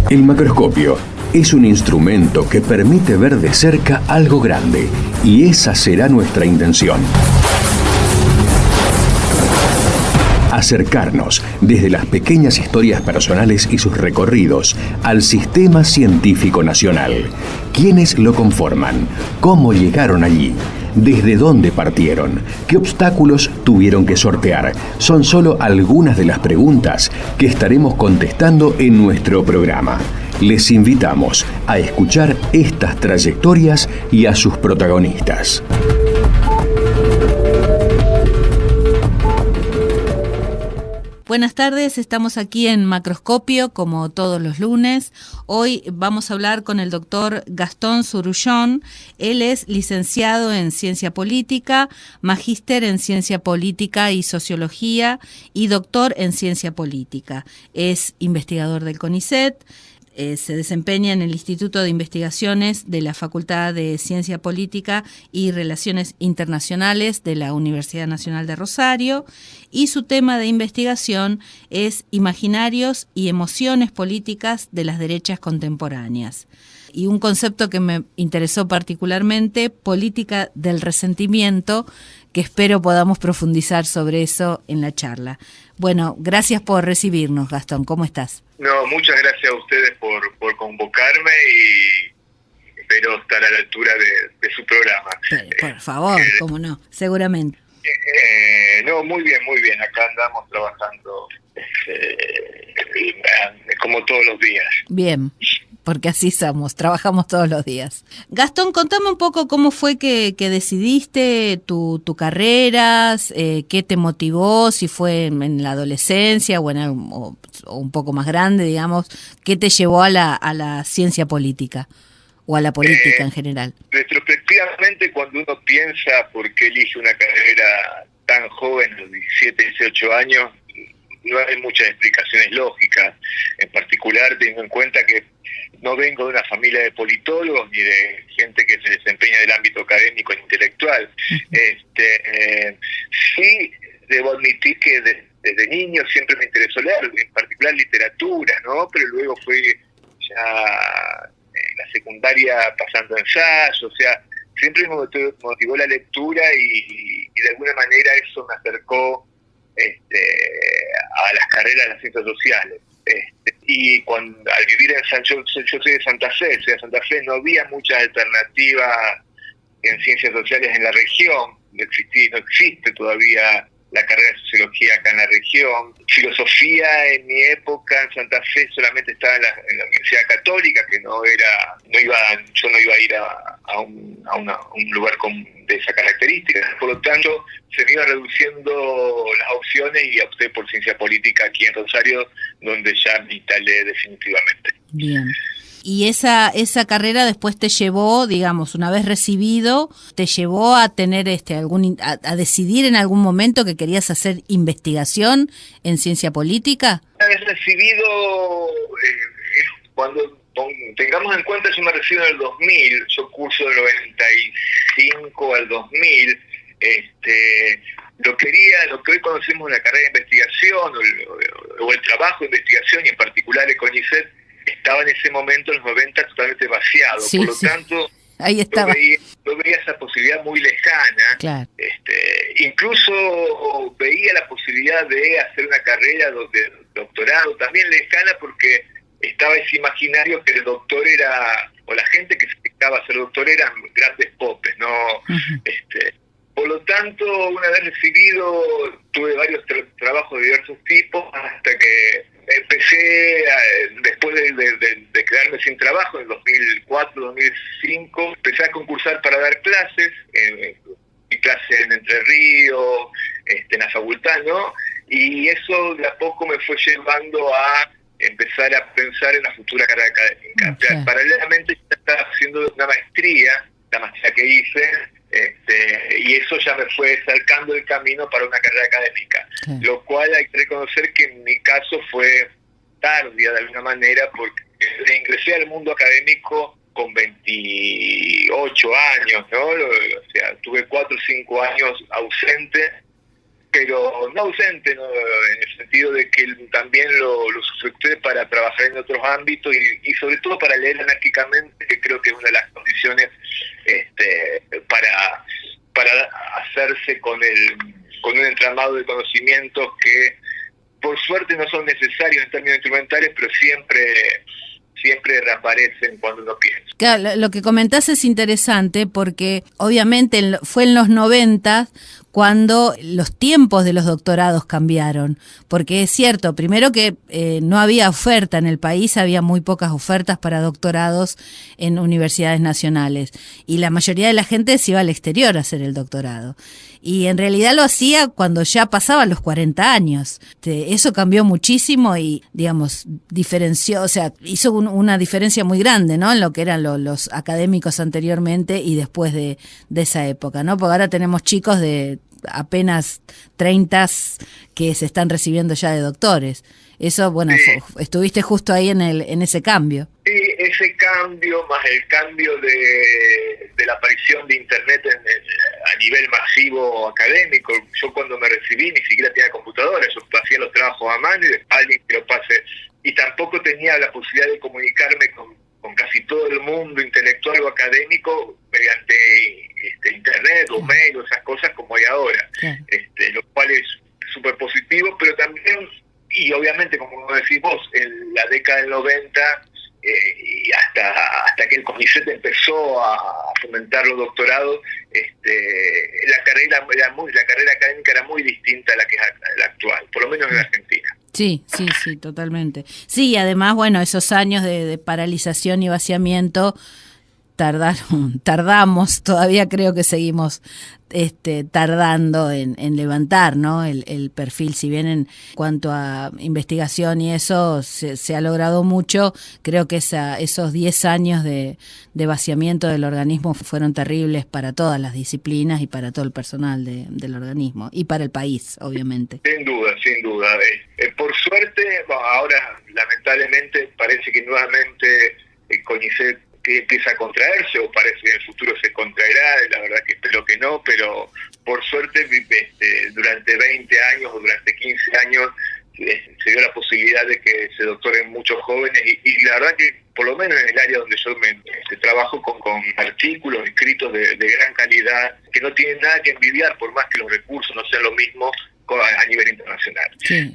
El macroscopio es un instrumento que permite ver de cerca algo grande, y esa será nuestra intención. Acercarnos desde las pequeñas historias personales y sus recorridos al sistema científico nacional. ¿Quiénes lo conforman? ¿Cómo llegaron allí? ¿Desde dónde partieron? ¿Qué obstáculos tuvieron que sortear? Son solo algunas de las preguntas que estaremos contestando en nuestro programa. Les invitamos a escuchar estas trayectorias y a sus protagonistas. Buenas tardes, estamos aquí en Macroscopio como todos los lunes. Hoy vamos a hablar con el doctor Gastón Zurullón. Él es licenciado en Ciencia Política, magíster en Ciencia Política y Sociología y doctor en Ciencia Política. Es investigador del CONICET. Se desempeña en el Instituto de Investigaciones de la Facultad de Ciencia Política y Relaciones Internacionales de la Universidad Nacional de Rosario, y su tema de investigación es Imaginarios y emociones políticas de las derechas contemporáneas. Y un concepto que me interesó particularmente, política del resentimiento, que espero podamos profundizar sobre eso en la charla. Bueno, gracias por recibirnos, Gastón. ¿Cómo estás? No, muchas gracias a ustedes por convocarme y espero estar a la altura de su programa. Por favor, cómo no, seguramente. No, muy bien. Acá andamos trabajando como todos los días. Bien. Porque así somos, trabajamos todos los días. Gastón, contame un poco cómo fue que decidiste tu carrera, qué te motivó, si fue en la adolescencia o un poco más grande, digamos, qué te llevó a la ciencia política o a la política en general. Retrospectivamente, cuando uno piensa por qué elige una carrera tan joven, a los 17, 18 años, no hay muchas explicaciones lógicas, en particular teniendo en cuenta que no vengo de una familia de politólogos ni de gente que se desempeña en el ámbito académico e intelectual. Sí, debo admitir que desde niño siempre me interesó leer, en particular literatura, ¿no? Pero luego fui ya en la secundaria pasando a ensayos, o sea, siempre me motivó la lectura y de alguna manera eso me acercó a las carreras de las ciencias sociales. Y al vivir yo soy de Santa Fe, no había muchas alternativas en ciencias sociales en la región, no existe todavía la carrera de sociología acá en la región. Filosofía en mi época en Santa Fe solamente estaba en la Universidad Católica, que yo no iba a ir a un lugar de esa característica. Por lo tanto, se me iban reduciendo las opciones y opté por ciencia política aquí en Rosario, donde ya me instalé definitivamente. Bien. Y esa carrera después te llevó, digamos, una vez recibido, te llevó a tener a decidir en algún momento que querías hacer investigación en ciencia política. Una vez recibido, cuando tengamos en cuenta, yo me recibo en el 2000, yo curso del 95 al 2000, lo que hoy conocemos la carrera de investigación o el trabajo de investigación, y en particular el CONICET, estaba en ese momento, en los 90, totalmente vaciado. Sí, por lo tanto, ahí estaba. Yo veía esa posibilidad muy lejana. Claro. Incluso veía la posibilidad de hacer una carrera de doctorado, también lejana, porque estaba ese imaginario que el doctor o la gente que se dedicaba a ser doctor eran grandes popes, ¿no? Uh-huh. Por lo tanto, una vez recibido, tuve varios trabajos de diversos tipos, hasta que empecé, después de quedarme sin trabajo en 2004, 2005, empecé a concursar para dar clases, di clases en Entre Ríos, en la facultad, ¿no? Y eso de a poco me fue llevando a empezar a pensar en la futura carrera académica. Okay. Paralelamente yo estaba haciendo una maestría, la maestría que hice, y eso ya me fue acercando el camino para una carrera académica, okay. Lo cual hay que reconocer que en mi caso fue tardía de alguna manera, porque ingresé al mundo académico con 28 años, ¿no? O sea, tuve 4 o 5 años ausente, pero no ausente, ¿no? En el sentido de que también lo usufructué para trabajar en otros ámbitos y sobre todo para leer anárquicamente, que creo que es una de las condiciones para hacerse con un entramado de conocimientos que por suerte no son necesarios en términos instrumentales, pero siempre reaparecen cuando uno piensa. Claro, lo que comentás es interesante porque obviamente fue en los 90 cuando los tiempos de los doctorados cambiaron, porque es cierto, primero que no había oferta en el país, había muy pocas ofertas para doctorados en universidades nacionales y la mayoría de la gente se iba al exterior a hacer el doctorado. Y en realidad lo hacía cuando ya pasaban los 40 años. Eso cambió muchísimo y, digamos, diferenció, o sea, hizo una diferencia muy grande, ¿no? En lo que eran los académicos anteriormente y después de esa época, ¿no? Porque ahora tenemos chicos de apenas 30 que se están recibiendo ya de doctores. Eso, bueno, sí. Estuviste justo ahí en ese cambio. Sí, ese cambio más el cambio de la aparición de Internet a nivel masivo académico. Yo cuando me recibí ni siquiera tenía computadora, yo hacía los trabajos a mano y alguien que lo pase. Y tampoco tenía la posibilidad de comunicarme con casi todo el mundo intelectual o académico mediante Internet o mail o esas cosas como hay ahora. Sí. Lo cual es súper positivo, pero también... Y obviamente, como decís vos, en la década del 90 y hasta que el CONICET empezó a fomentar los doctorados, la carrera académica era muy distinta a la que es la actual, por lo menos en Argentina. Sí, totalmente. Sí, y además, bueno, esos años de paralización y vaciamiento tardamos, todavía creo que seguimos tardando en levantar, ¿no? El perfil, si bien en cuanto a investigación y eso se ha logrado mucho, creo que esos 10 años de vaciamiento del organismo fueron terribles para todas las disciplinas y para todo el personal del organismo y para el país, obviamente. Sin duda. Por suerte, ahora lamentablemente parece que nuevamente el CONICET que empieza a contraerse, o parece que en el futuro se contraerá, la verdad que espero que no, pero por suerte durante 20 años o durante 15 años se dio la posibilidad de que se doctoren muchos jóvenes y la verdad que por lo menos en el área donde yo trabajo con artículos escritos de gran calidad que no tienen nada que envidiar por más que los recursos no sean lo mismo a nivel internacional. Sí.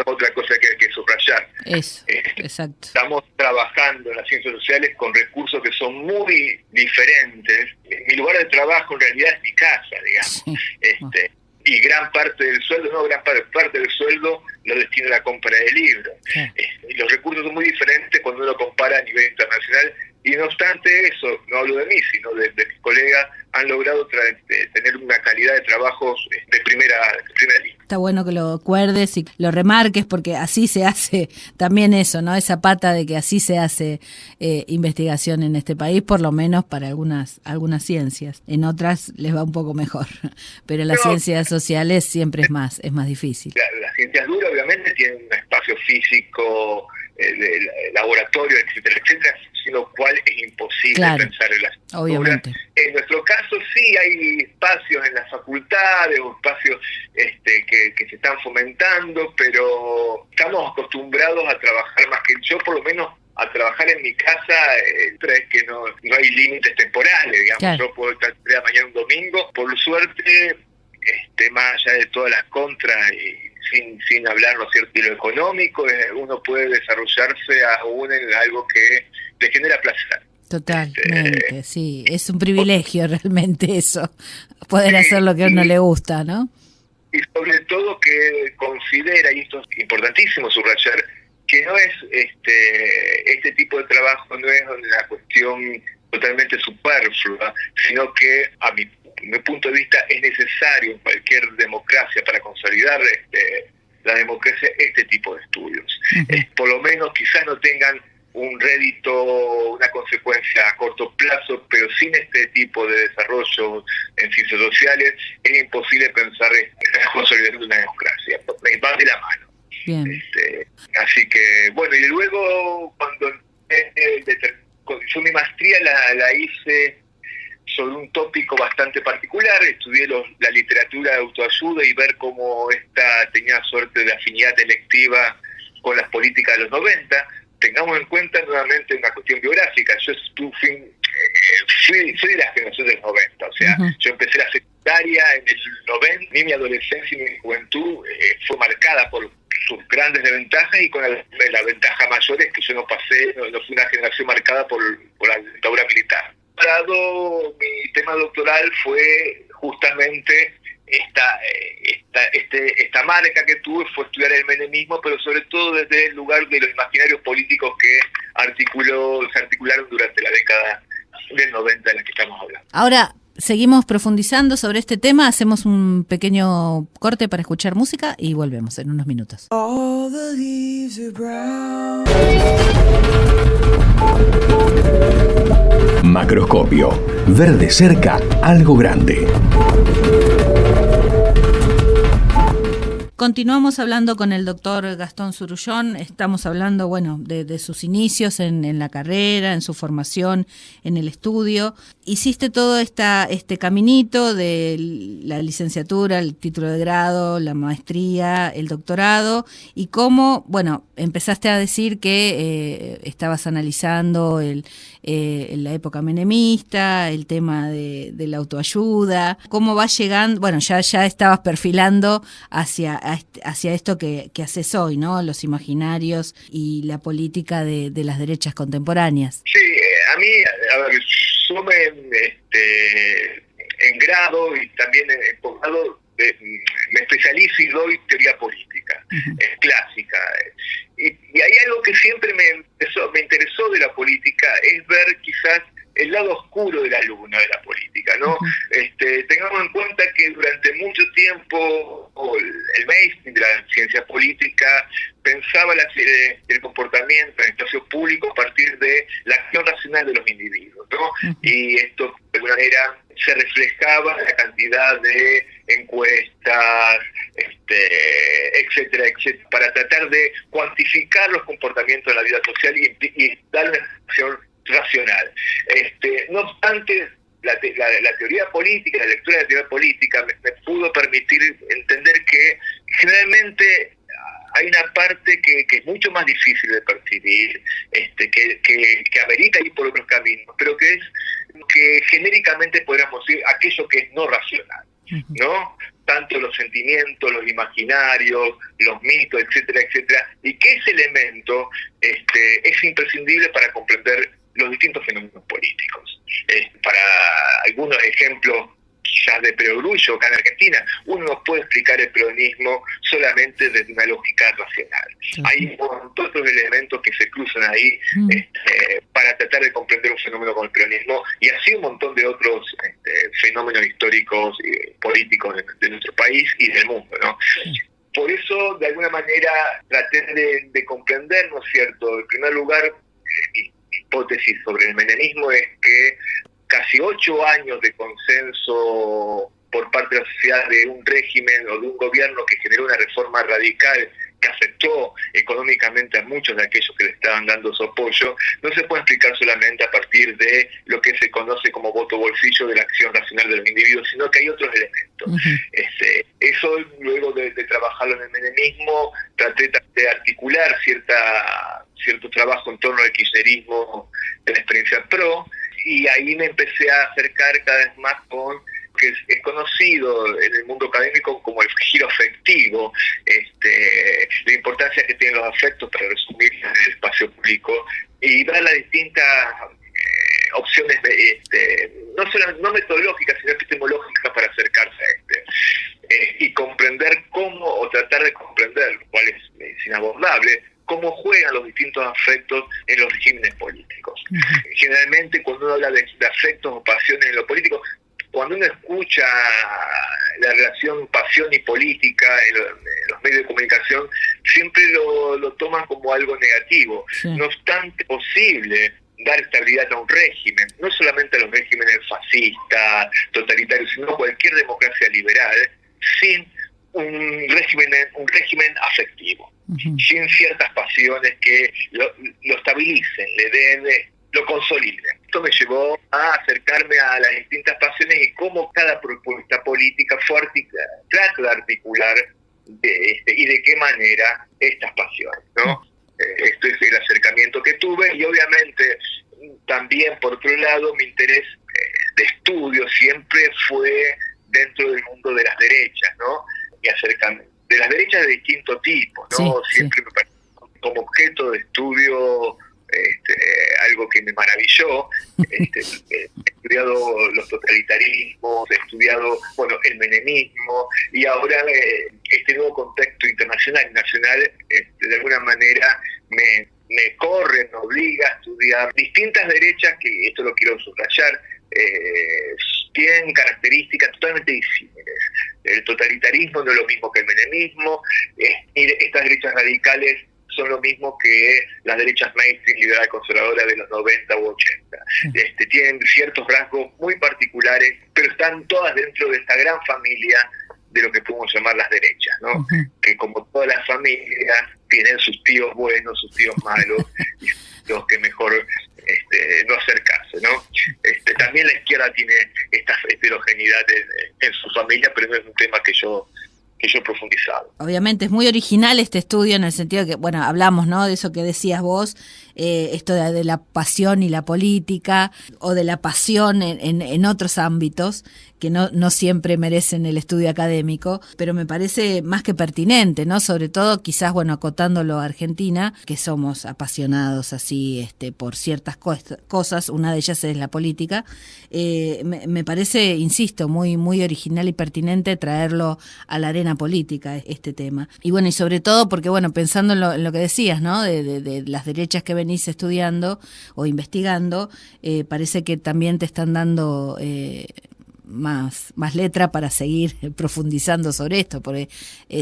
Otra cosa que hay que subrayar. Eso, exacto. Estamos trabajando en las ciencias sociales con recursos que son muy diferentes. Mi lugar de trabajo en realidad es mi casa, digamos. Sí. Y gran parte del sueldo, parte del sueldo lo destino a la compra de libros. Sí. Y los recursos son muy diferentes cuando uno compara a nivel internacional. Y no obstante eso, no hablo de mí, sino de mis colegas, han logrado tener una calidad de trabajos de primera línea. Está bueno que lo acuerdes y lo remarques porque así se hace también eso, ¿no? Esa pata de que así se hace investigación en este país, por lo menos para algunas ciencias. En otras les va un poco mejor, pero en las ciencias sociales siempre es más difícil. Las ciencias duras obviamente tienen un espacio físico, de laboratorio, etcétera, sin lo cual es imposible pensar en las obviamente. En nuestro caso sí hay espacios en las facultades o espacios que se están fomentando, pero estamos acostumbrados a trabajar más que yo, por lo menos a trabajar en mi casa, es que no hay límites temporales, digamos. Claro. Yo puedo estar mañana un domingo, por suerte, más allá de todas las contras y sin hablar, ¿no es cierto?, de lo económico, uno puede desarrollarse aún en algo que le genera placer. Totalmente, sí, es un privilegio realmente eso, poder hacer lo que a uno le gusta, ¿no? Y sobre todo que considera, y esto es importantísimo subrayar, que no es este tipo de trabajo no es una cuestión totalmente superflua, sino que a mi punto de vista es necesario en cualquier democracia para consolidar la democracia este tipo de estudios. Uh-huh. Por lo menos quizás no tengan un rédito, una consecuencia a corto plazo, pero sin este tipo de desarrollo en ciencias sociales es imposible pensar en la consolidación de una democracia. Va de la mano. Bien. Así que, bueno, y luego cuando yo mi maestría la hice sobre un tópico bastante particular. Estudié la literatura de autoayuda y ver cómo esta tenía suerte de afinidad electiva con las políticas de los 90. Tengamos en cuenta nuevamente una cuestión biográfica. Yo soy de la generación de los 90, o sea, yo empecé la secundaria en el 90, ni mi adolescencia ni mi juventud fue marcada por sus grandes desventajas, y con la ventaja mayor es que yo no fui una generación marcada por la dictadura militar. Mi tema doctoral fue justamente esta marca que tuve, fue estudiar el menemismo, pero sobre todo desde el lugar de los imaginarios políticos que se articularon durante la década del 90 de la que estamos hablando. Ahora, seguimos profundizando sobre este tema, hacemos un pequeño corte para escuchar música y volvemos en unos minutos. All the leaves are brown. Macroscopio. Ver de cerca algo grande. Continuamos hablando con el doctor Gastón Zurullón. Estamos hablando, de sus inicios en la carrera, en su formación, en el estudio. Hiciste todo este caminito de la licenciatura, el título de grado, la maestría, el doctorado, y cómo, empezaste a decir que estabas analizando la época menemista, el tema de la autoayuda, cómo va llegando, ya estabas perfilando hacia esto que haces hoy, ¿no? Los imaginarios y la política de las derechas contemporáneas. Sí, a mí, yo en grado y también en posgrado me especializo y doy teoría política, clásica. Y hay algo que siempre me interesó de la política, es ver quizás el lado oscuro de la luna de la política, ¿no? Tengamos en cuenta que durante mucho tiempo el mainstream de la ciencia política pensaba el comportamiento en el espacio público a partir de la acción racional de los individuos, ¿no? Y esto de alguna manera se reflejaba en la cantidad de encuestas, etcétera, para tratar de cuantificar los comportamientos de la vida social y dar una acción racional. No obstante, la teoría política, la lectura de la teoría política me pudo permitir entender que generalmente hay una parte que es mucho más difícil de percibir, que amerita ir por otros caminos, pero que genéricamente podríamos decir aquello que es no racional, ¿no? Tanto los sentimientos, los imaginarios, los mitos, etcétera, y que ese elemento es imprescindible para comprender los distintos fenómenos políticos. Para algunos ejemplos ya de perogrullo acá en Argentina, uno no puede explicar el peronismo solamente desde una lógica racional. Hay un montón de elementos que se cruzan ahí para tratar de comprender un fenómeno como el peronismo, y así un montón de otros fenómenos históricos y políticos de nuestro país y del mundo, ¿no? Por eso, de alguna manera, traté de comprender, ¿no es cierto? En primer lugar, mi hipótesis sobre el menemismo es que casi 8 años de consenso por parte de la sociedad de un régimen o de un gobierno que generó una reforma radical que afectó económicamente a muchos de aquellos que le estaban dando su apoyo, no se puede explicar solamente a partir de lo que se conoce como voto bolsillo de la acción racional de los individuos, sino que hay otros elementos. Eso, luego de trabajarlo en el menemismo, traté de articular cierto trabajo en torno al kirchnerismo de la experiencia PRO, y ahí me empecé a acercar cada vez más con que es conocido en el mundo académico como el giro afectivo, la importancia que tienen los afectos, para resumir, en el espacio público, y ver las distintas opciones no metodológicas, sino epistemológicas para acercarse a y comprender cómo, o tratar de comprender, lo cual es inabordable, cómo juegan los distintos afectos en los regímenes políticos. Generalmente, cuando uno habla de afectos o pasiones en lo político, cuando uno escucha la relación pasión y política en los medios de comunicación, siempre lo toman como algo negativo. Sí. No obstante, es posible dar estabilidad a un régimen, no solamente a los regímenes fascistas, totalitarios, sino cualquier democracia liberal, sin un régimen afectivo, sin ciertas pasiones que lo estabilicen, lo consoliden. esto me llevó a acercarme a las distintas pasiones y cómo cada propuesta política trata de articular y de qué manera estas pasiones, ¿no? Esto es el acercamiento que tuve, y obviamente también, por otro lado, mi interés de estudio siempre fue dentro del mundo de las derechas, ¿no? Y acercamiento de las derechas de distinto tipo, ¿no? Siempre me pareció como objeto de estudio algo que me maravilló. He estudiado los totalitarismos, he estudiado, el menemismo, y ahora este nuevo contexto internacional y nacional, de alguna manera me corre, me obliga a estudiar distintas derechas que, esto lo quiero subrayar, tienen características totalmente disímiles. El totalitarismo no es lo mismo que el menemismo, y estas derechas radicales son lo mismo que las derechas mainstream liberal conservadoras de los 90 u 80. Tienen ciertos rasgos muy particulares, pero están todas dentro de esta gran familia de lo que podemos llamar las derechas, ¿no? Uh-huh. Que como todas las familias tienen sus tíos buenos, sus tíos malos, y los que mejor no acercarse, ¿no? También la izquierda tiene esta heterogeneidad en su familia, pero no es un tema que yo he profundizado. Obviamente es muy original este estudio en el sentido que, hablamos, ¿no?, de eso que decías vos, esto de la pasión y la política, o de la pasión en otros ámbitos que no siempre merecen el estudio académico, pero me parece más que pertinente, ¿no? Sobre todo quizás, acotándolo a Argentina, que somos apasionados así por ciertas cosas, una de ellas es la política. Me parece, insisto, muy, muy original y pertinente traerlo a la arena política, este tema. Y y sobre todo porque, pensando en lo que decías, ¿no?, de las derechas que venís estudiando o investigando, parece que también te están dando más letra para seguir profundizando sobre esto, porque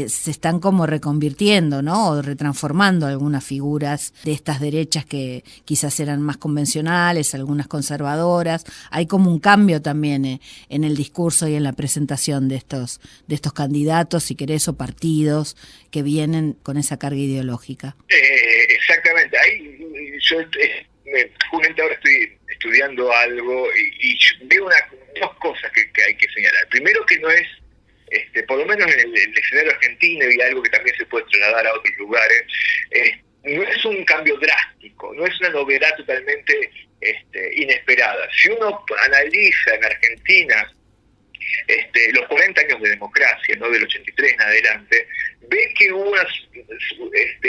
se están como reconvirtiendo, ¿no?, o retransformando algunas figuras de estas derechas que quizás eran más convencionales, algunas conservadoras. Hay como un cambio también en el discurso y en la presentación de estos candidatos, si querés, o partidos que vienen con esa carga ideológica. Exactamente. Ahí yo justamente ahora estoy estudiando algo y veo dos cosas que hay que señalar. Primero, que no es, por lo menos en el escenario argentino, y algo que también se puede trasladar a otros lugares, no es un cambio drástico, no es una novedad totalmente inesperada. Si uno analiza en Argentina los 40 años de democracia, ¿no?, del 83 en adelante, ve que hubo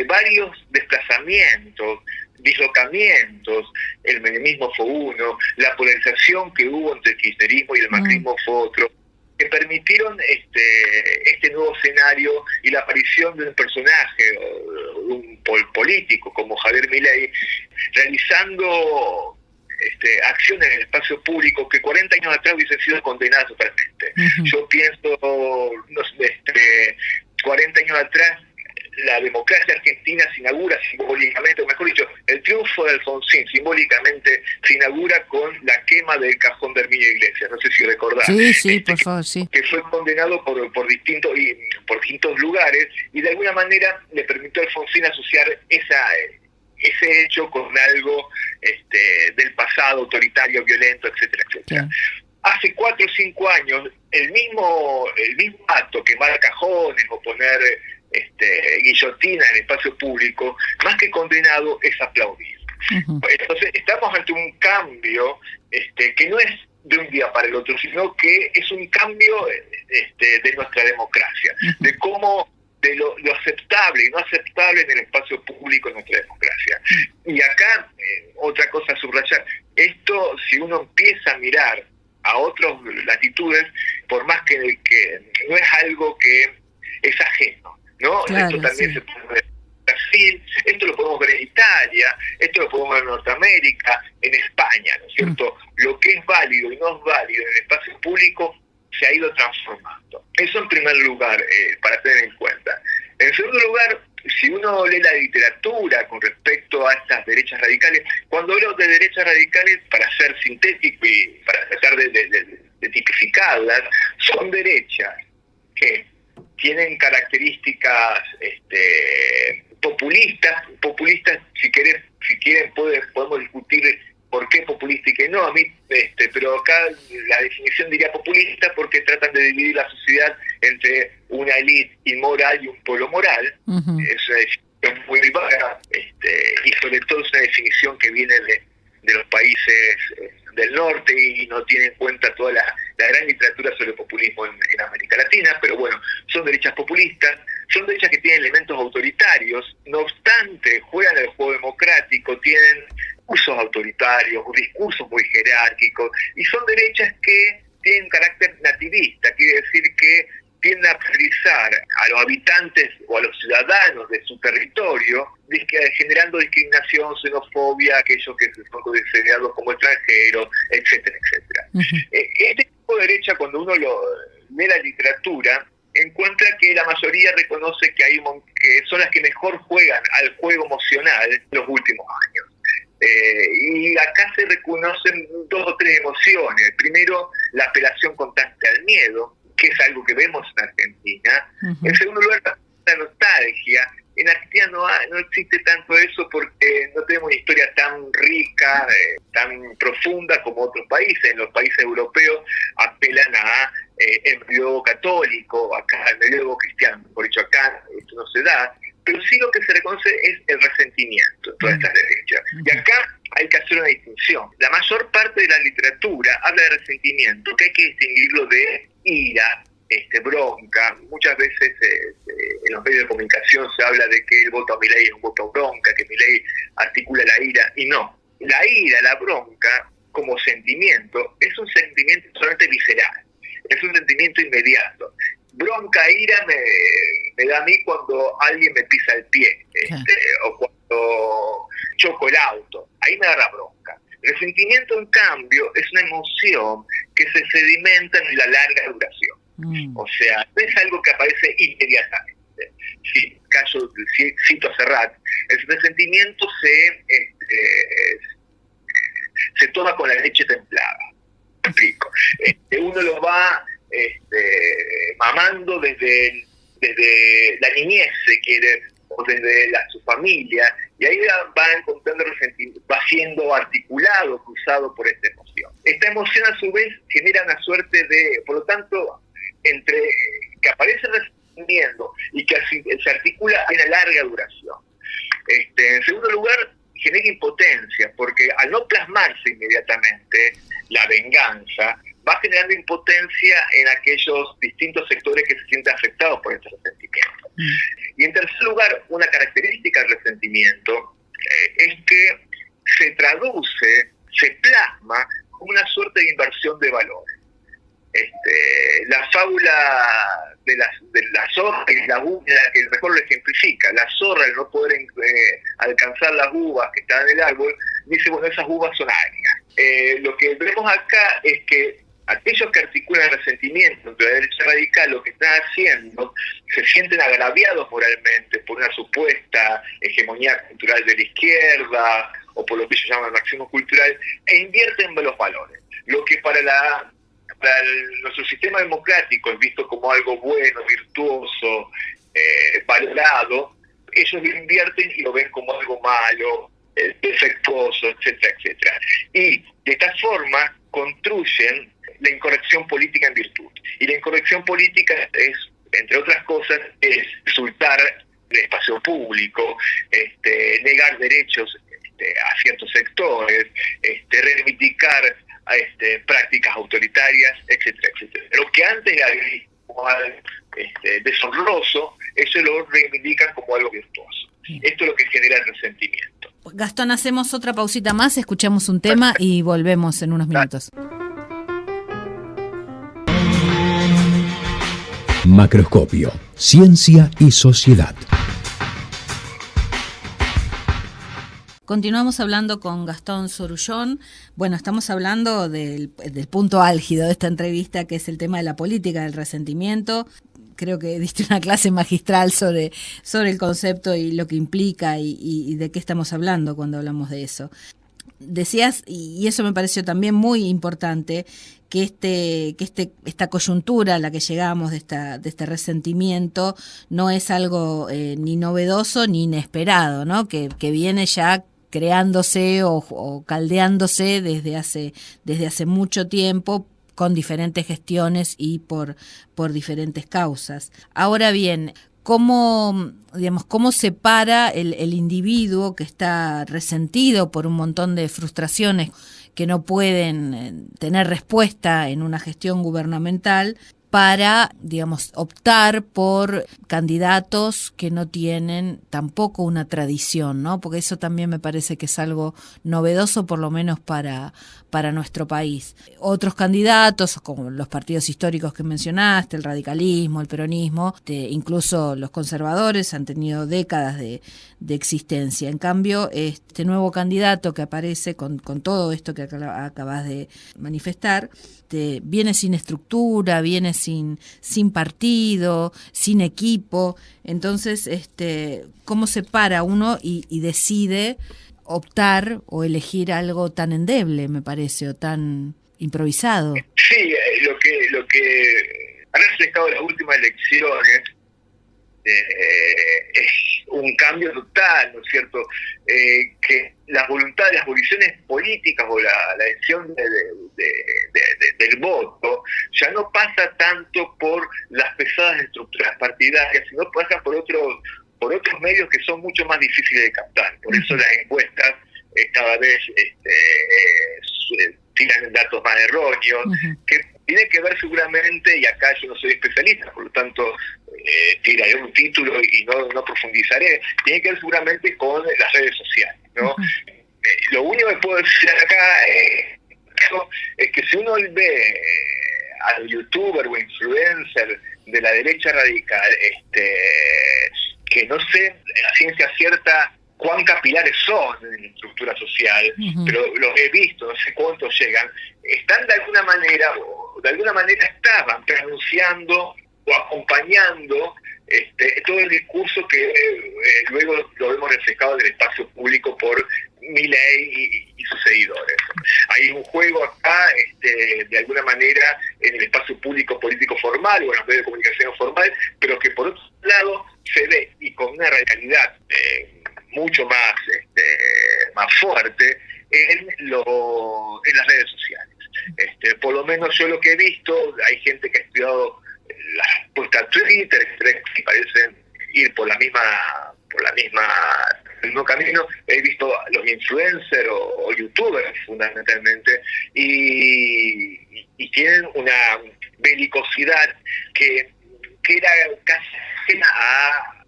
varios desplazamientos, dislocamientos. El menemismo fue uno, la polarización que hubo entre el kirchnerismo y el macrismo fue otro, que permitieron este nuevo escenario y la aparición de un personaje, un político como Javier Milei, realizando acciones en el espacio público que 40 años atrás hubiesen sido condenadas totalmente. Uh-huh. Yo pienso, 40 años atrás, la democracia argentina se inaugura simbólicamente, o mejor dicho, el triunfo de Alfonsín simbólicamente se inaugura con la quema del cajón de Herminio Iglesias. No sé si recordás. Sí, por favor, sí. Que fue condenado por distintos lugares, y de alguna manera le permitió a Alfonsín asociar ese hecho con algo del pasado autoritario, violento, etcétera, etcétera. Sí. Hace 4 o 5 años, el mismo acto, quemar cajones o poner guillotina en el espacio público, más que condenado, es aplaudido. Uh-huh. Entonces estamos ante un cambio que no es de un día para el otro, sino que es un cambio de nuestra democracia, uh-huh, de cómo, de lo aceptable y no aceptable en el espacio público en nuestra democracia. Uh-huh. Y acá, otra cosa a subrayar, esto, si uno empieza a mirar a otras latitudes, por más que no es algo que es ajeno, ¿no? Claro, esto también sí se puede ver en Brasil, esto lo podemos ver en Italia, esto lo podemos ver en Norteamérica, en España, ¿no es cierto? Lo que es válido y no es válido en el espacio público se ha ido transformando. Eso en primer lugar, para tener en cuenta. En segundo lugar, si uno lee la literatura con respecto a estas derechas radicales, cuando hablo de derechas radicales, para ser sintético y para tratar de tipificarlas, son derechas que tienen características populistas, si quieren podemos discutir por qué populista y qué no, a mí, pero acá la definición diría populista porque tratan de dividir la sociedad entre una élite inmoral y un pueblo moral. Uh-huh. Es una definición muy vaga, y sobre todo es una definición que viene de los países del norte y no tiene en cuenta toda la gran literatura sobre populismo en América Latina, pero bueno, son derechas populistas, son derechas que tienen elementos autoritarios, no obstante, juegan el juego democrático, tienen usos autoritarios, discursos muy jerárquicos, y son derechas que tienen un carácter nativista, quiere decir que tienden a priorizar a los habitantes o a los ciudadanos de su territorio, generando discriminación, xenofobia, aquellos que son considerados como extranjeros, etcétera, etcétera. Uh-huh. Este tipo de derecha, cuando uno lee la literatura, encuentra que la mayoría reconoce que que son las que mejor juegan al juego emocional en los últimos años. Y acá se reconocen 2 o 3 emociones. Primero, la apelación constante al miedo, que es algo que vemos en Argentina. Uh-huh. En segundo lugar, la nostalgia. En Argentina no existe tanto eso porque no tenemos una historia tan rica, tan profunda como otros países. En los países europeos apelan a el medioevo católico, acá el medioevo cristiano, por dicho acá esto no se da, pero sí lo que se reconoce es el resentimiento en todas estas derechas. Y acá hay que hacer una distinción. La mayor parte de la literatura habla de resentimiento, que hay que distinguirlo de ira, bronca. Muchas veces en los medios de comunicación se habla de que el voto a Milei es un voto a bronca, que Milei articula la ira, y no. La ira, la bronca, como sentimiento, es un sentimiento solamente visceral, es un sentimiento inmediato. Bronca, ira me da a mí cuando alguien me pisa el pie, o cuando choco el auto, ahí me da la bronca. El resentimiento, en cambio, es una emoción que se sedimenta en la larga duración. O sea, no es algo que aparece inmediatamente. Cito a Serrat, el resentimiento se toma con la leche templada. ¿Me explico? Uno lo va mamando desde la niñez, se quiere, o desde su familia, y ahí va encontrando resentimiento, va siendo articulado, cruzado por esta emoción. Esta emoción, a su vez, genera una suerte de, por lo tanto, entre que aparece resentimiento y que se articula en la larga duración. En segundo lugar, genera impotencia, porque al no plasmarse inmediatamente la venganza, va generando impotencia en aquellos distintos sectores que se sienten afectados por este resentimiento. Y en tercer lugar, una característica del resentimiento es que se traduce, se plasma como una suerte de inversión de valores. La fábula de la zorra y la uva, que mejor lo ejemplifica. La zorra, al no poder alcanzar las uvas que están en el árbol, dice, bueno, esas uvas son agrias. Lo que vemos acá es que aquellos que articulan el resentimiento entre la derecha radical, lo que están haciendo, se sienten agraviados moralmente por una supuesta hegemonía cultural de la izquierda, o por lo que ellos llaman marxismo cultural, e invierten los valores. Lo que para nuestro sistema democrático es visto como algo bueno, virtuoso, valorado, ellos lo invierten y lo ven como algo malo, defectuoso, etcétera, etcétera. Y de esta forma construyen la incorrección política en virtud. Y la incorrección política es, entre otras cosas, es insultar el espacio público, negar derechos a ciertos sectores, reivindicar prácticas autoritarias, etcétera, etcétera. Lo que antes era como algo deshonroso, eso lo reivindican como algo virtuoso. Esto es lo que genera el resentimiento. Gastón, hacemos otra pausita más, escuchamos un tema y volvemos en unos minutos. Macroscopio, ciencia y sociedad. Continuamos hablando con Gastón Sorullón. Bueno, estamos hablando del punto álgido de esta entrevista, que es el tema de la política del resentimiento. Creo que diste una clase magistral sobre el concepto y lo que implica y de qué estamos hablando cuando hablamos de eso. Decías, y eso me pareció también muy importante, que esta coyuntura a la que llegamos de este resentimiento no es algo ni novedoso ni inesperado, ¿no? Que viene ya creándose o caldeándose desde hace mucho tiempo, con diferentes gestiones y por diferentes causas. Ahora bien, ¿cómo separa el individuo que está resentido por un montón de frustraciones que no pueden tener respuesta en una gestión gubernamental, para, optar por candidatos que no tienen tampoco una tradición, ¿no? Porque eso también me parece que es algo novedoso, por lo menos para nuestro país. Otros candidatos, como los partidos históricos que mencionaste, el radicalismo, el peronismo, incluso los conservadores han tenido décadas de existencia. En cambio, este nuevo candidato que aparece con todo esto que acabas de manifestar, viene sin estructura, viene sin partido, sin equipo. Entonces, ¿cómo se para uno y decide optar o elegir algo tan endeble, me parece, o tan improvisado? Sí, lo que han reflejado las últimas elecciones es un cambio total, ¿no es cierto? Que las voluntades, las voliciones políticas o la decisión del voto ya no pasa tanto por las pesadas estructuras partidarias, sino pasa por otros medios que son mucho más difíciles de captar. Por eso las encuestas cada vez tiran datos más erróneos, que tiene que ver seguramente, y acá yo no soy especialista, por lo tanto tiraré un título y no profundizaré, tiene que ver seguramente con las redes sociales, ¿no? Lo único que puedo decir acá es que si uno ve al youtuber o influencer de la derecha radical, que no sé a ciencia cierta cuán capilares son en la estructura social, pero los he visto, no sé cuántos llegan, están de alguna manera estaban pronunciando o acompañando todo el discurso que luego lo vemos reflejado en el espacio público por Milei y sus seguidores. Hay un juego acá, de alguna manera, en el espacio público político formal o en los medios de comunicación formal, pero que por otro lado se ve, y con una radicalidad mucho más fuerte, en las redes sociales. Por lo menos yo lo que he visto, hay gente que ha estudiado las respuestas a Twitter, que parecen ir por el mismo camino. He visto a los influencers o youtubers fundamentalmente, y tienen una belicosidad que era casi ajena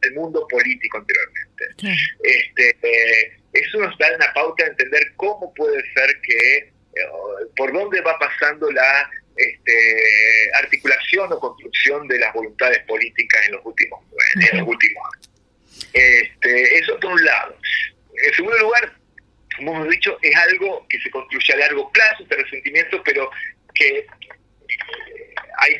al mundo político anteriormente. Eso nos da una pauta de entender cómo puede ser que por dónde va pasando la articulación o construcción de las voluntades políticas en los últimos años. Eso por un lado. En segundo lugar, como hemos dicho, es algo que se construye a largo plazo, este resentimiento, pero que hay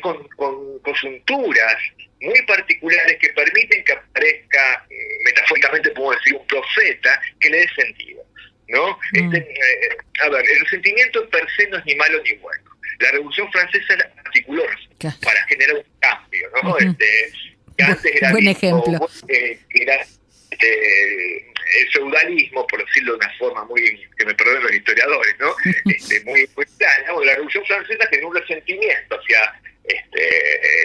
coyunturas muy particulares que permiten que aparezca, metafóricamente podemos decir, un profeta que le dé sentido, ¿no? El resentimiento per se no es ni malo ni bueno. La Revolución Francesa articuló para generar un cambio, ¿no? Que antes era buen ejemplo. Que era el feudalismo, por decirlo de una forma muy, que me perdonen los historiadores, ¿no? Muy clara, ¿no? La Revolución Francesa generó un resentimiento hacia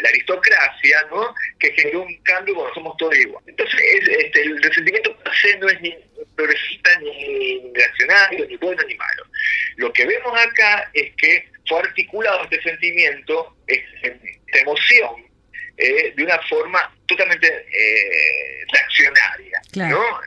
la aristocracia, ¿no? Que generó un cambio cuando somos todos iguales. Entonces, el resentimiento per se no es ni progresista, ni reaccionario, ni bueno, ni malo. Lo que vemos acá es que fue articulado este sentimiento, esta emoción, de una forma totalmente reaccionaria, claro, ¿no?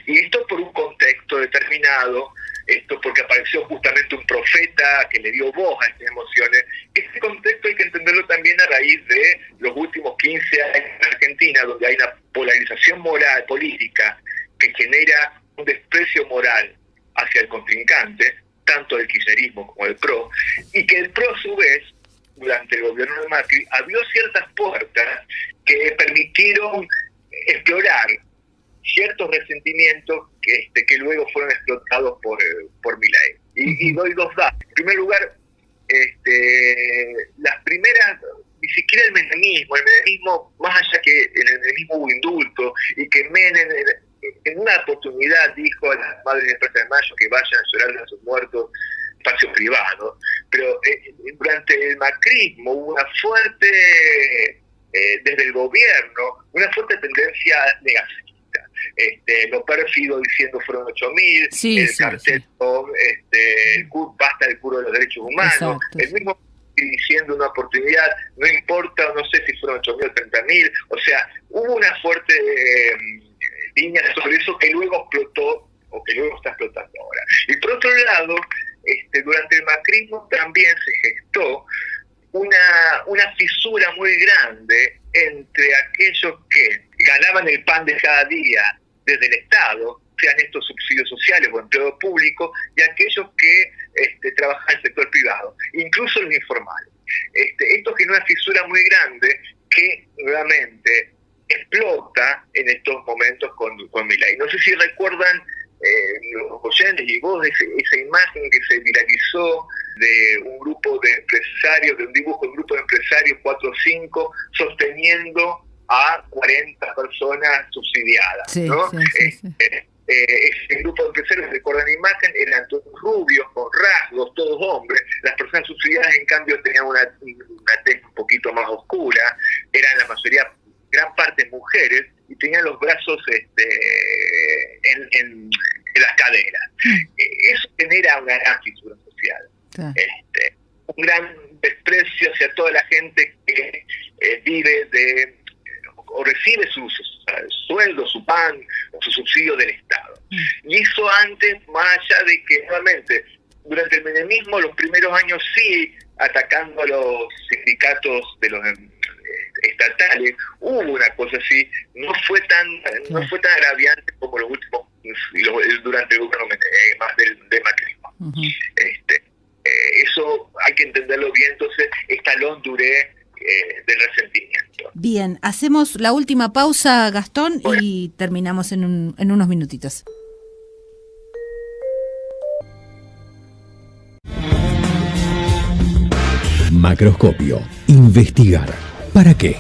Y esto por un contexto determinado, esto porque apareció justamente un profeta que le dio voz a estas emociones. Este contexto hay que entenderlo también a raíz de los últimos 15 años en Argentina, donde hay una polarización moral, política, que genera un desprecio moral hacia el contrincante, tanto del kirchnerismo como del PRO, y que el PRO a su vez, durante el gobierno de Macri, abrió ciertas puertas que permitieron explorar ciertos resentimientos que luego fueron explotados por Milei. Y doy dos datos. En primer lugar, las primeras, ni siquiera el menemismo más allá que en el menemismo hubo indulto, y que Menem en una oportunidad dijo a las madres de Plaza de Mayo que vayan a llorar a sus muertos espacio privado, pero durante el macrismo hubo una fuerte, desde el gobierno, una fuerte tendencia negativa. Lo pérfido diciendo fueron 8.000, sí, el sí, cartel, sí. Basta el curo de los derechos humanos, exacto, el mismo diciendo una oportunidad, no importa, no sé si fueron 8.000 o 30.000, o sea, hubo una fuerte línea sobre eso que luego explotó, o que luego está explotando ahora. Y por otro lado, durante el macrismo también se gestó una fisura muy grande entre aquellos que ganaban el pan de cada día desde el Estado, sean estos subsidios sociales o empleo público, y aquellos que trabajan en el sector privado, incluso los informales. Esto generó una fisura muy grande que nuevamente explota en estos momentos con Milei. No sé si recuerdan los oyentes y vos esa imagen que se viralizó de un grupo de empresarios, de un dibujo de un grupo de empresarios 4 o 5 sosteniendo a 40 personas subsidiadas, sí, ¿no? Sí. Ese grupo de empresarios, recuerdan la imagen, eran todos rubios, con rasgos, todos hombres. Las personas subsidiadas, en cambio, tenían una tez un poquito más oscura, eran la mayoría, gran parte mujeres, y tenían los brazos en las caderas. Eso genera una gran fisura social. Un gran desprecio hacia toda la gente que vive o recibe su sueldo, su pan o su subsidio del Estado. Y eso antes, más allá de que nuevamente durante el menemismo, los primeros años sí, atacando a los sindicatos de los estatales, hubo una cosa así, no fue tan agraviante como los últimos, durante el gobierno más del macrismo. Eso hay que entenderlo bien, entonces estalón duré del resentimiento. Bien, hacemos la última pausa, Gastón, y terminamos en unos minutitos. Macroscopio. Investigar. ¿Para qué?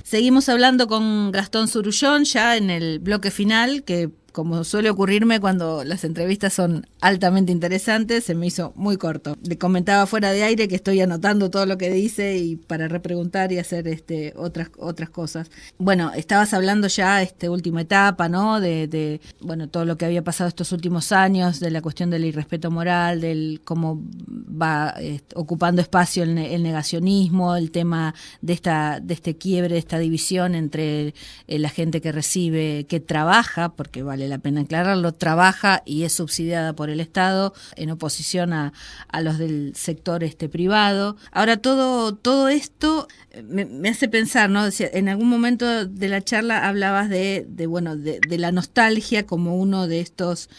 Seguimos hablando con Gastón Surullón ya en el bloque final, que como suele ocurrirme cuando las entrevistas son altamente interesantes, se me hizo muy corto. Le comentaba fuera de aire que estoy anotando todo lo que dice y para repreguntar y hacer otras cosas. Bueno, estabas hablando ya última etapa, ¿no? De todo lo que había pasado estos últimos años, de la cuestión del irrespeto moral, del cómo va ocupando espacio el negacionismo, el tema de este quiebre, de esta división entre la gente que recibe, que trabaja, porque vale la pena aclararlo, trabaja y es subsidiada por el Estado en oposición a los del sector privado. Ahora todo esto me hace pensar, ¿no? En algún momento de la charla hablabas de la nostalgia como uno de estos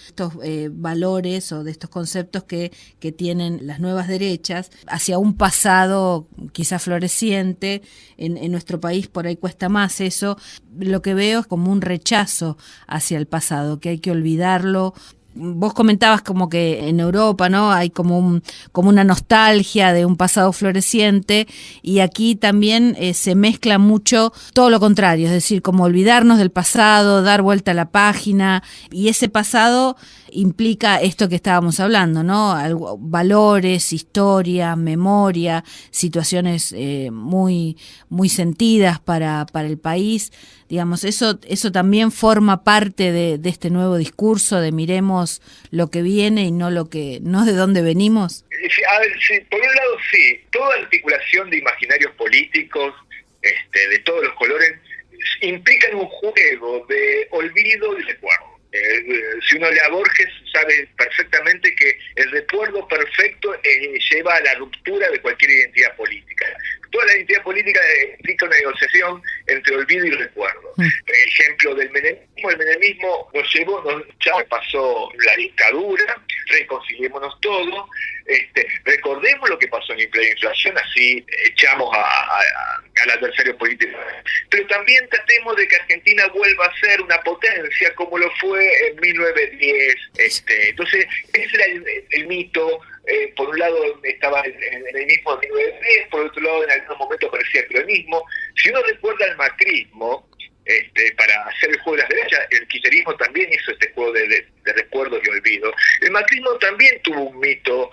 valores o de estos conceptos que tienen las nuevas derechas hacia un pasado quizás floreciente. En nuestro país por ahí cuesta más eso. Lo que veo es como un rechazo hacia el pasado, que hay que olvidarlo. Vos comentabas como que en Europa, ¿no? Hay como una nostalgia de un pasado floreciente, y aquí también se mezcla mucho todo lo contrario, es decir, como olvidarnos del pasado, dar vuelta a la página, y ese pasado implica esto que estábamos hablando, ¿no? Valores, historia, memoria, situaciones muy, muy sentidas para el país. Digamos, eso también forma parte de este nuevo discurso de miremos lo que viene y no de dónde venimos. A ver, sí, por un lado sí, toda articulación de imaginarios políticos de todos los colores implican un juego de olvido y recuerdo. Si uno lee a Borges, sabe perfectamente que el recuerdo perfecto lleva a la ruptura de cualquier identidad política. Toda la identidad política implica una negociación entre olvido y recuerdo. El ejemplo del menemismo, el menemismo ya pasó la dictadura, reconciliémonos todos, recordemos lo que pasó en la inflación, así echamos al adversario político. Pero también tratemos de que Argentina vuelva a ser una potencia como lo fue en 1910. Entonces, ese era el mito. Por un lado estaba en el mismo de 1910, por otro lado en algún momento parecía peronismo. Si uno recuerda el macrismo, para hacer el juego de las derechas. El kirchnerismo también hizo este juego de recuerdos y olvido. El macrismo también tuvo un mito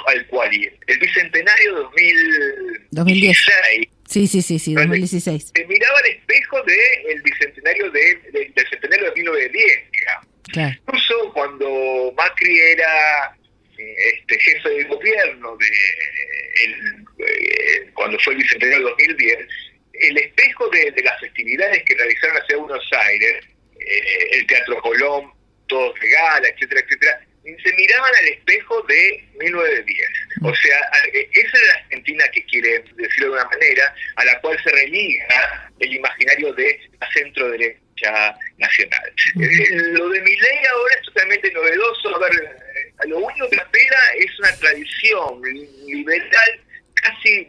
al cual ir. El bicentenario 2010. 2016. Sí, 2016. Se miraba al espejo del bicentenario del centenario de 1910, digamos. Claro. Incluso cuando Macri era jefe de gobierno cuando fue el bicentenario del 2010, el espejo de las festividades que realizaron hacia Buenos Aires, el Teatro Colón, todos de gala, etcétera, etcétera, se miraban al espejo de 1910. O sea, esa es la Argentina que quiere, decirlo de una manera, a la cual se religa el imaginario de la centro-derecha nacional. Lo de Milei ahora es totalmente novedoso. A ver, lo único que apela es una tradición liberal casi,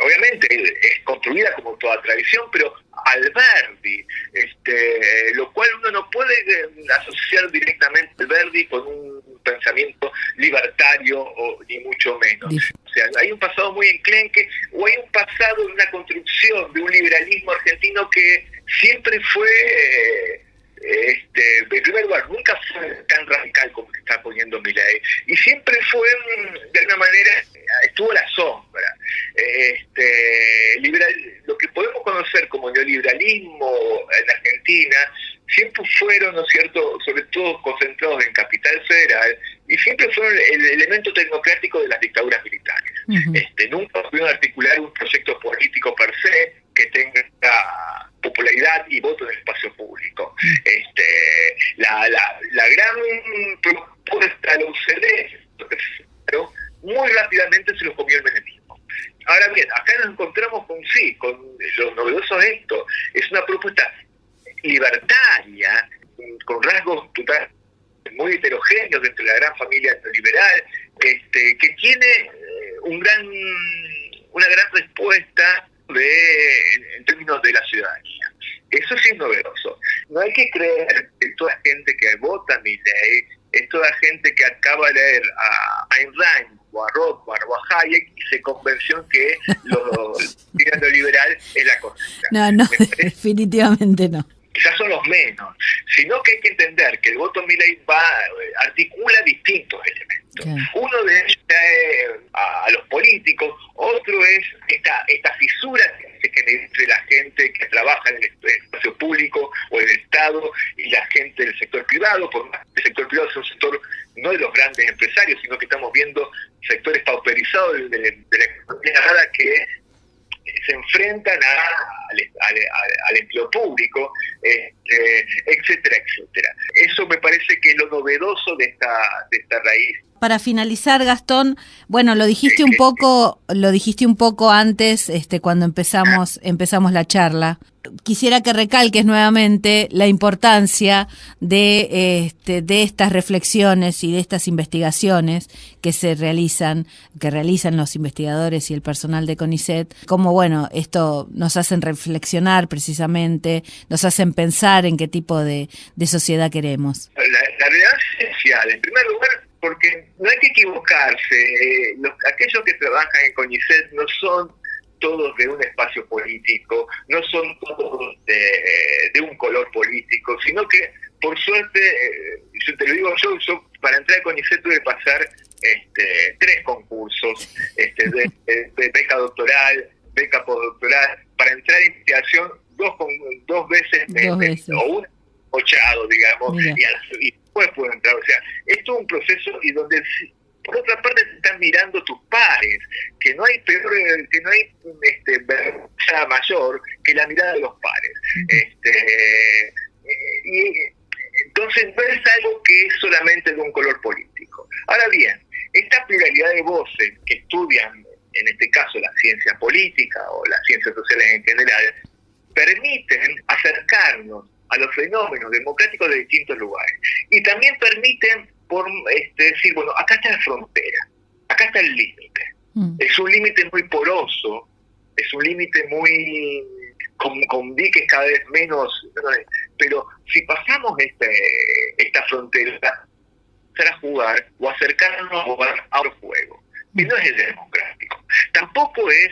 obviamente es construida como toda tradición, pero Alberdi, lo cual uno no puede asociar directamente Alberdi con un pensamiento libertario ni mucho menos. O sea, hay un pasado muy enclenque, o hay un pasado de una construcción de un liberalismo argentino que siempre fue, en primer lugar, nunca fue tan radical como que está poniendo Milei, y siempre fue, de alguna manera, estuvo a la sombra. Lo que podemos conocer como neoliberalismo en Argentina siempre fueron, ¿no es cierto?, sobre todo concentrados en Capital Federal, y siempre fueron el elemento tecnocrático de las dictaduras militares. Nunca pudieron articular un proyecto político per se que tenga popularidad y voto en el espacio público. La gran propuesta de la UCD, muy rápidamente se lo comió el menemismo. Ahora bien, acá nos encontramos con lo novedoso de esto, es una propuesta libertaria, con rasgos total, muy heterogéneos dentro de la gran familia liberal, que tiene una gran respuesta en términos de la ciudadanía. Eso sí es novedoso. No hay que creer que toda gente que vota Milei es toda gente que acaba de leer a Ayn Rand o a Rothbard o a Hayek y se convenció que lo liberal es la correcta. No, definitivamente no. Quizás son los menos, sino que hay que entender que el voto Milei articula distintos elementos. Claro. Uno de ellos es a los políticos, otro es esta fisura que se genera entre la gente que trabaja en el espacio público o en el Estado y la gente del sector privado, por más que el sector privado es un sector no de los grandes empresarios, sino que estamos viendo sectores pauperizados de la economía que se enfrentan al empleo público, etcétera, etcétera. Eso me parece que es lo novedoso de esta raíz. Para finalizar, Gastón, bueno, lo dijiste un poco antes, cuando empezamos la charla. Quisiera que recalques nuevamente la importancia de estas reflexiones y de estas investigaciones que realizan los investigadores y el personal de CONICET, como bueno, esto nos hacen reflexionar precisamente, nos hacen pensar en qué tipo de sociedad queremos. La realidad es esencial, en primer lugar, porque no hay que equivocarse. Aquellos que trabajan en CONICET no son todos de un espacio político, no son todos de un color político, sino que, por suerte, yo te lo digo, yo para entrar a CONICET tuve que pasar 3 concursos de beca doctoral, beca postdoctoral. Para entrar en investigación, dos veces o un ochado, digamos, y después puedo entrar. O sea, esto es un proceso y donde, por otra parte, te están mirando tus pares, que no hay vergüenza mayor que la mirada de los pares. Y entonces no es algo que es solamente de un color político. Ahora bien, esta pluralidad de voces que estudian, en este caso, la ciencia política o las ciencias sociales en general, permiten acercarnos a los fenómenos democráticos de distintos lugares. Y también permiten decir, bueno, acá está la frontera, acá está el límite. Es un límite muy poroso, es un límite muy con diques cada vez menos, pero si pasamos esta frontera, empezar a jugar o acercarnos a jugar a otro juego, que no es el democrático. Tampoco es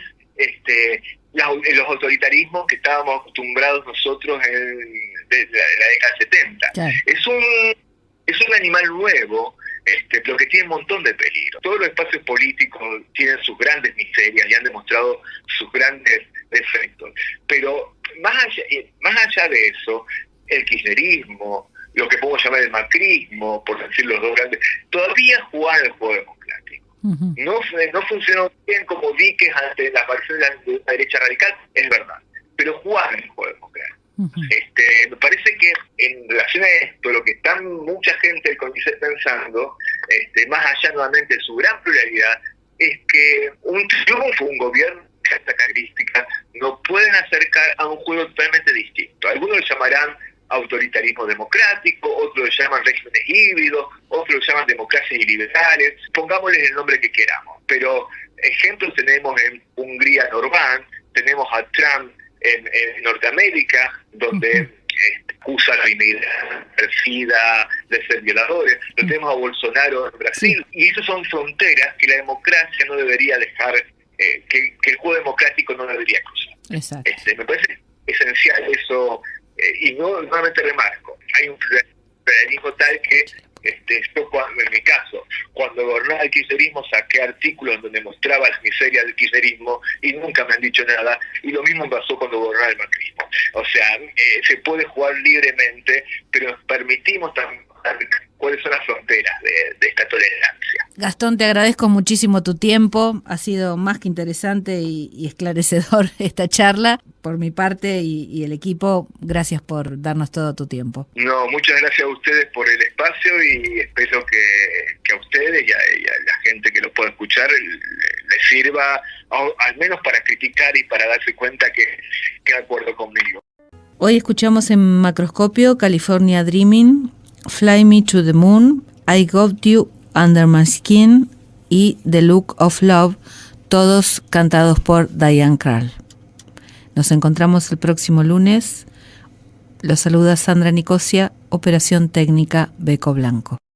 los autoritarismos que estábamos acostumbrados nosotros desde la década del 70. Claro. Es un animal nuevo, pero que tiene un montón de peligros. Todos los espacios políticos tienen sus grandes miserias y han demostrado sus grandes defectos. Pero más allá de eso, el kirchnerismo, lo que podemos llamar el macrismo, por decir los dos grandes, todavía juegan el juego democrático. Uh-huh. No funcionó bien como diques ante las variaciones de la derecha radical, es verdad, pero jugaban el juego democrático. Uh-huh. Me parece que en relación a esto, lo que está mucha gente del CONICET pensando, más allá nuevamente de su gran pluralidad, es que un triunfo, un gobierno de esta característica, nos pueden acercar a un juego totalmente distinto. Algunos lo llamarán autoritarismo democrático, otros lo llaman regímenes híbridos, otros lo llaman democracias iliberales, pongámosles el nombre que queramos. Pero ejemplos tenemos en Hungría, en Orbán, tenemos a Trump en Norteamérica, donde acusa a la inmigración persida de ser violadores. Lo tenemos a Bolsonaro en Brasil. Y esas son fronteras que la democracia no debería dejar, que el juego democrático no debería cruzar. Exacto. Me parece esencial eso, y nuevamente remarco, hay un pluralismo tal que yo, en mi caso, cuando gobernaba el kirchnerismo, saqué artículos donde mostraba las miserias del kirchnerismo y nunca me han dicho nada, y lo mismo pasó cuando gobernaba el macrismo. O sea, se puede jugar libremente, pero nos permitimos también cuáles son las fronteras de esta tolerancia. Gastón, te agradezco muchísimo tu tiempo, ha sido más que interesante y esclarecedor esta charla. Por mi parte y el equipo, gracias por darnos todo tu tiempo. No, muchas gracias a ustedes por el espacio y espero que a ustedes y a la gente que lo pueda escuchar les sirva, al menos para criticar y para darse cuenta que de acuerdo conmigo. Hoy escuchamos en Macroscopio California Dreaming, Fly Me to the Moon, I Got You Under My Skin y The Look of Love, todos cantados por Diane Krall. Nos encontramos el próximo lunes. Los saluda Sandra Nicosia, Operación Técnica Beco Blanco.